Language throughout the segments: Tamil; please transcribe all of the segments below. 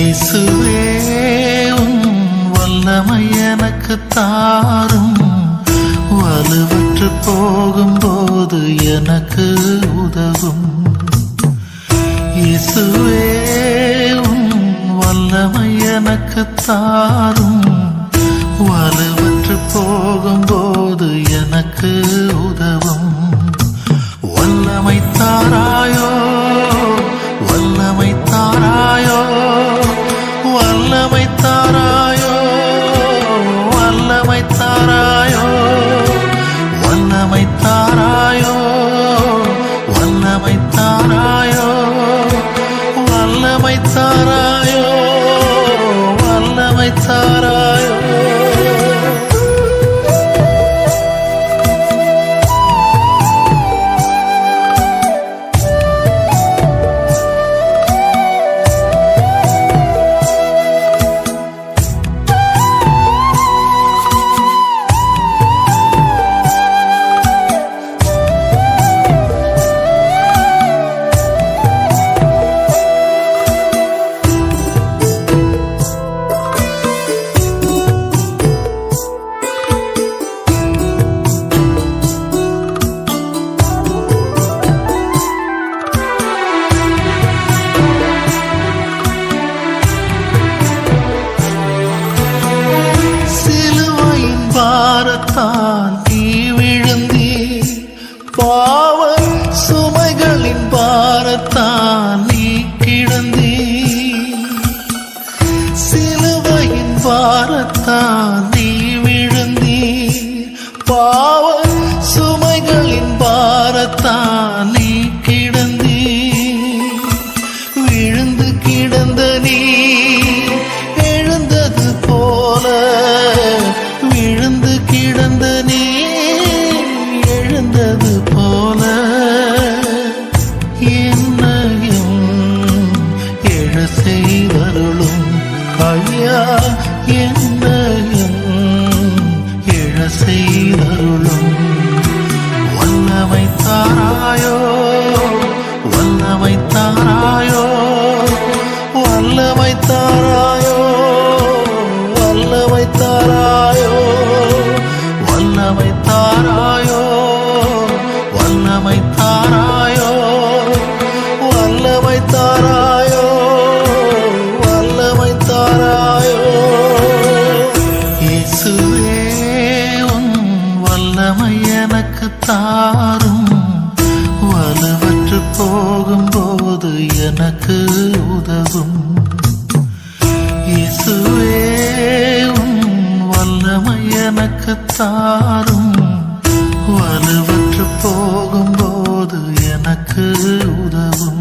இயேசுவே உம் வல்லமை எனக்கு தாரும், வலுவற்று போகும்போது எனக்கு உதவும். இயேசுவே உம் வல்லமை எனக்கு தாரும், வலுவற்று போகும்போது எனக்கு உதவும். வல்லமை தாராயோ, வல்லமை தாராயோ, வல்லமை தாராயோ, வல்லமை தாராயோ, வல்லமை தாராயோ, வல்லமை தாராயோ, வல்லமை தாராயோ, வல்லமை தாராயோ. பாரத்தால் நீ விழுந்தீர், பாவ சுமைகளின் பாரத்தால் நீ கிடந்தீர். சிலுவையின் பாரத்தால் நீ விழுந்தீர், பாவ சுமைகளின் பாரத்தால் நீ கிடந்தீர். விழுந்து கிடந்த நீ எழுந்தது போல, விழுந்து கிடந்த நீ எழுந்தது போல, என்னையும் எழ செய்தருளும் ஐயா, என்னையும் எழ செய்தருளும். வல்லமை தாராயோ, வல்லமை தாராயோ, வல்லமை தாராயோ, வல்லமை தாராயோ, வல்லமை தாராயோ, வல்லமை தாராயோ, வல்லமை தாராயோ, வல்லமை தாராயோ. இயேசுவே உம் வல்லமை எனக்கு தாரும், வலுவற்று போகும்போது எனக்கு உதவும். இயேசுவே உம் வல்லமை எனக்கு தாரும், வலுவற்று போகும்போது எனக்கு உதவும்.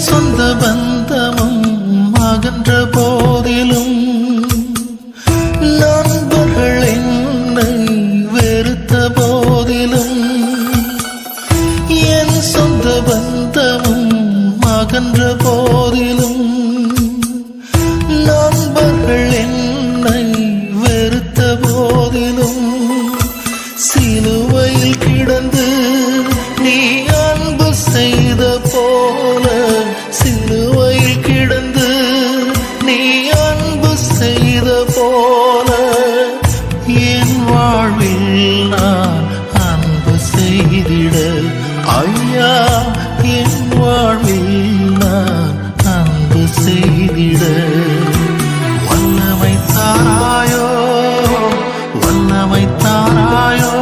சொந்த பந்தமும் அகன்ற போதிலும், நண்பர்கள் என்னை வெறுத்த போதிலும், என் சொந்த பந்தமும் அகன்ற போதிலும், நண்பர்கள் என்னை வெறுத்த போதிலும், சிலுவையில் கிடந்து நீ அன்பு செய்த போல, சிலுவையில் கிடந்து நீ அன்பு செய்த போல, என் வாழ்வில் நான் அன்பு செய்திட ஐயா, என் வாழ்வில் நான் அன்பு செய்திட. வல்லமை தாராயோ, வல்லமை தாராயோ,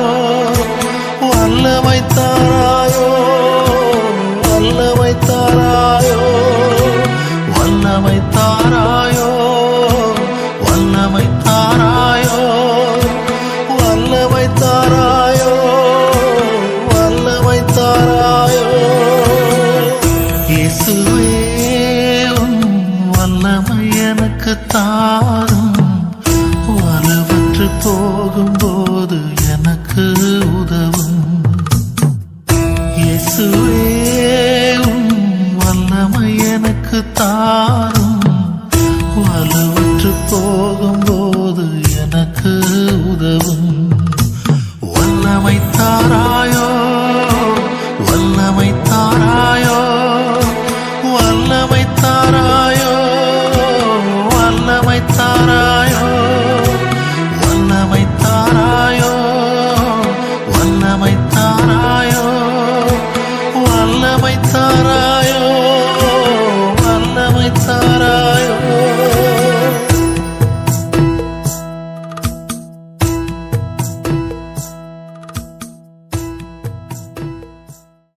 வல்லமை தாராயோ, வல்லமை தாராயோ, வல்லமை வல்லமை தாராயோ வல்லமை தாராயோ வல்லமை தாராயோ வல்லமை தாராயோ இயேசுவே உம் வல்லமை எனக்கு தாரும் வலுவற்று போகும்போது எனக்கு உதவும் இயேசுவே உம் வல்லமை எனக்கு தாரும் வலுவற்று போகும்போது எனக்கு உதவும் வல்லமை தாராயோ வல்லமை தாராயோ வல்லமை தாராயோ வல்லமை தாராயோ வல்லமை தாராயோ வல்லமை தாராயோ வல்லமை தாராயோ